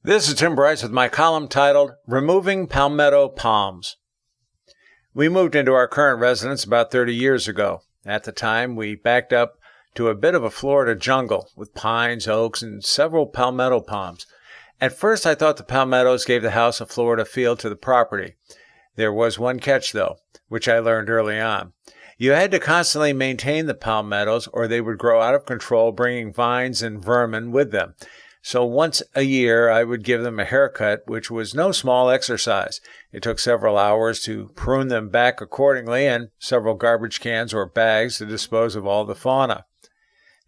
This is Tim Bryce with my column titled, Removing Palmetto Palms. We moved into our current residence about 30 years ago. At the time, we backed up to a bit of a Florida jungle with pines, oaks, and several palmetto palms. At first, I thought the palmettos gave the house a Florida feel to the property. There was one catch, though, which I learned early on. You had to constantly maintain the palmettos or they would grow out of control, bringing vines and vermin with them. So once a year, I would give them a haircut, which was no small exercise. It took several hours to prune them back accordingly and several garbage cans or bags to dispose of all the fauna.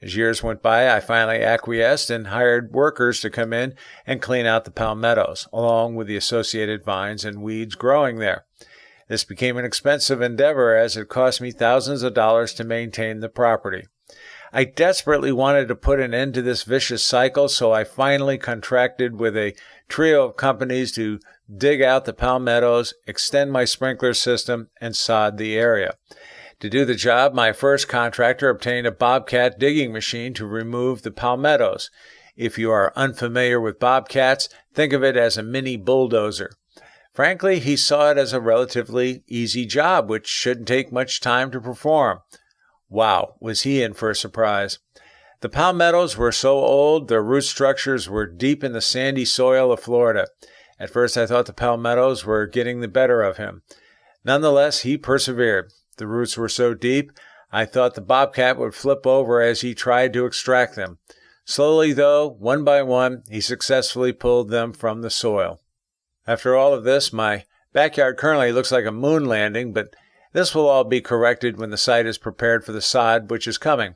As years went by, I finally acquiesced and hired workers to come in and clean out the palmettos, along with the associated vines and weeds growing there. This became an expensive endeavor as it cost me thousands of dollars to maintain the property. I desperately wanted to put an end to this vicious cycle, so I finally contracted with a trio of companies to dig out the palmettos, extend my sprinkler system, and sod the area. To do the job, my first contractor obtained a bobcat digging machine to remove the palmettos. If you are unfamiliar with bobcats, think of it as a mini bulldozer. Frankly, he saw it as a relatively easy job, which shouldn't take much time to perform. Wow, was he in for a surprise. The palmettos were so old, their root structures were deep in the sandy soil of Florida. At first, I thought the palmettos were getting the better of him. Nonetheless, he persevered. The roots were so deep, I thought the bobcat would flip over as he tried to extract them. Slowly, though, one by one, he successfully pulled them from the soil. After all of this, my backyard currently looks like a moon landing, but this will all be corrected when the site is prepared for the sod, which is coming.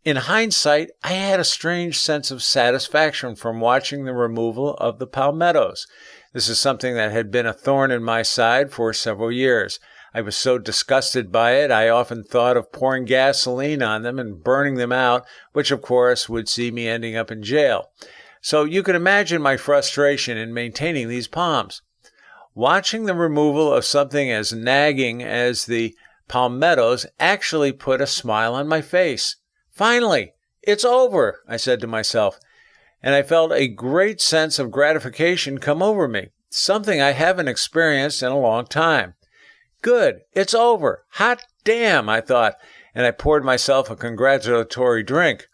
In hindsight, I had a strange sense of satisfaction from watching the removal of the palmettos. This is something that had been a thorn in my side for several years. I was so disgusted by it, I often thought of pouring gasoline on them and burning them out, which of course would see me ending up in jail. So you can imagine my frustration in maintaining these palms. Watching the removal of something as nagging as the palmettos actually put a smile on my face. Finally, it's over, I said to myself, and I felt a great sense of gratification come over me, something I haven't experienced in a long time. Good, it's over. Hot damn, I thought, and I poured myself a congratulatory drink.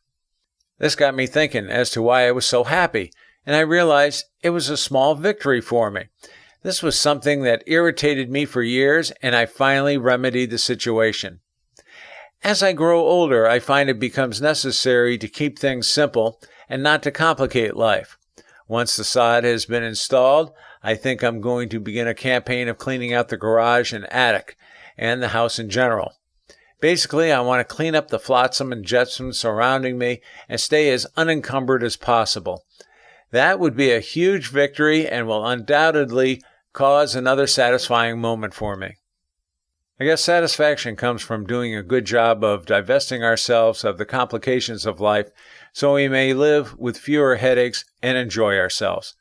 This got me thinking as to why I was so happy, and I realized it was a small victory for me. This was something that irritated me for years, and I finally remedied the situation. As I grow older, I find it becomes necessary to keep things simple and not to complicate life. Once the sod has been installed, I think I'm going to begin a campaign of cleaning out the garage and attic, and the house in general. Basically, I want to clean up the flotsam and jetsam surrounding me and stay as unencumbered as possible. That would be a huge victory and will undoubtedly cause another satisfying moment for me. I guess satisfaction comes from doing a good job of divesting ourselves of the complications of life so we may live with fewer headaches and enjoy ourselves.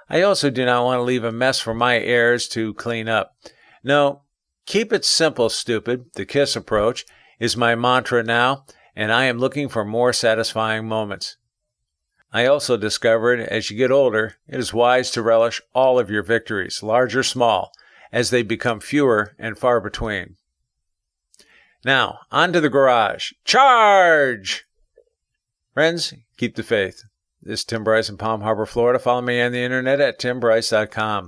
I also do not want to leave a mess for my heirs to clean up. No, keep it simple, stupid. The KISS approach is my mantra now, and I am looking for more satisfying moments. I also discovered as you get older, it is wise to relish all of your victories, large or small, as they become fewer and far between. Now, on to the garage. Charge! Friends, keep the faith. This is Tim Bryce in Palm Harbor, Florida. Follow me on the internet at timbryce.com.